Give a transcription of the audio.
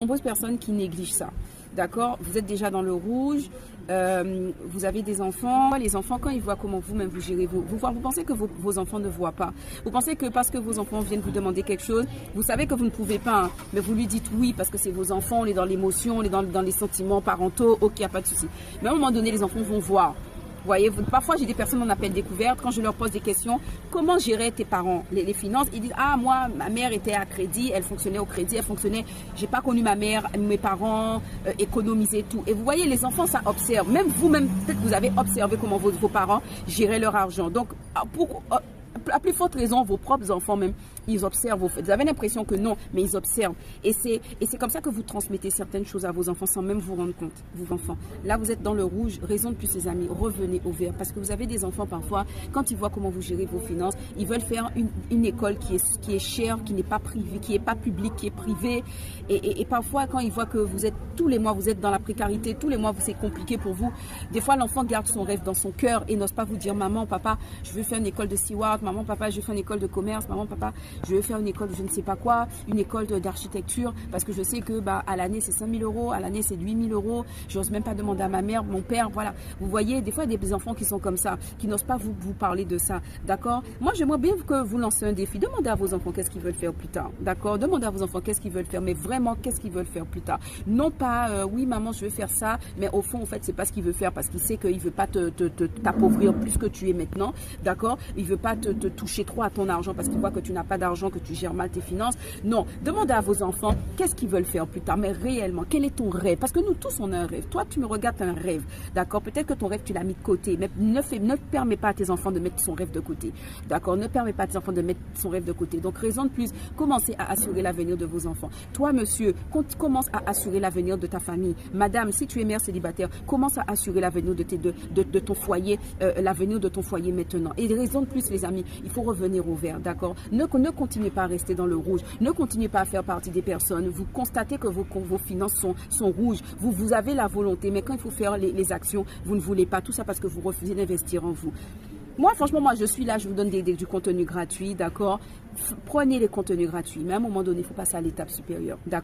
Nombreuses personnes qui négligent ça. D'accord? Vous êtes déjà dans le rouge, vous avez des enfants. Les enfants, quand ils voient comment vous-même vous gérez, vous pensez que vos enfants ne voient pas. Vous pensez que parce que vos enfants viennent vous demander quelque chose, vous savez que vous ne pouvez pas, hein, mais vous lui dites oui parce que c'est vos enfants, on est dans l'émotion, on est dans les sentiments parentaux, ok, il n'y a pas de souci. Mais à un moment donné, les enfants vont voir. Vous voyez, parfois j'ai des personnes en appel découverte, quand je leur pose des questions, comment géraient tes parents les finances? Ils disent, ah moi, ma mère était à crédit, elle fonctionnait au crédit, elle fonctionnait, j'ai pas connu ma mère, mes parents économisaient tout. Et vous voyez, les enfants, ça observe. Même vous-même, peut-être que vous avez observé comment vos parents géraient leur argent. Donc, à plus forte raison, vos propres enfants même, ils observent vos faits. Vous avez l'impression que non, mais ils observent. Et c'est comme ça que vous transmettez certaines choses à vos enfants sans même vous rendre compte, vos enfants. Là, vous êtes dans le rouge, raison de plus, les amis, revenez au vert. Parce que vous avez des enfants parfois, quand ils voient comment vous gérez vos finances, ils veulent faire une école qui est chère, qui n'est pas privée, qui n'est pas publique, qui est privée. Et parfois, quand ils voient que vous êtes, tous les mois, vous êtes dans la précarité, tous les mois, c'est compliqué pour vous. Des fois, l'enfant garde son rêve dans son cœur et n'ose pas vous dire, maman, papa, je veux faire une école de steward, maman, papa, je veux faire une école de commerce, maman, papa, je veux faire une école de je ne sais pas quoi, une école d'architecture, parce que je sais que à l'année c'est 5 000 euros, à l'année c'est 8 000 euros, je n'ose même pas demander à ma mère, mon père, voilà. Vous voyez, des fois, il y a des enfants qui sont comme ça, qui n'osent pas vous parler de ça, d'accord? Moi, j'aimerais bien que vous lancez un défi. Demandez à vos enfants qu'est-ce qu'ils veulent faire plus tard, d'accord? Demandez à vos enfants qu'est-ce qu'ils veulent faire, mais vraiment, qu'est-ce qu'ils veulent faire plus tard? Non pas, oui, maman, je veux faire ça, mais au fond, en fait, c'est pas ce qu'il veut faire, parce qu'il sait qu'il veut pas t'appauvrir plus que tu es maintenant, d'accord? Il veut pas te toucher trop à ton argent, parce qu'il voit que tu n'as pas d'argent, que tu gères mal tes finances. Non, demandez à vos enfants qu'est-ce qu'ils veulent faire plus tard, mais réellement, quel est ton rêve? Parce que nous tous, on a un rêve. Toi, tu me regardes, tu as un rêve, d'accord? Peut-être que ton rêve, tu l'as mis de côté, mais ne permets pas à tes enfants de mettre son rêve de côté, d'accord? Ne permets pas à tes enfants de mettre son rêve de côté. Donc, raison de plus, commencez à assurer l'avenir de vos enfants. Toi, monsieur, commence à assurer l'avenir de ta famille. Madame, si tu es mère célibataire, commence à assurer l'avenir de ton foyer, l'avenir de ton foyer maintenant. Et raison de plus, les amis, il faut revenir au vert, d'accord? Ne continuez pas à rester dans le rouge. Ne continuez pas à faire partie des personnes. Vous constatez que vos finances sont rouges. Vous avez la volonté, mais quand il faut faire les actions, vous ne voulez pas. Tout ça parce que vous refusez d'investir en vous. Moi, franchement, je suis là, je vous donne du contenu gratuit, d'accord? Prenez les contenus gratuits, mais à un moment donné, il faut passer à l'étape supérieure, d'accord?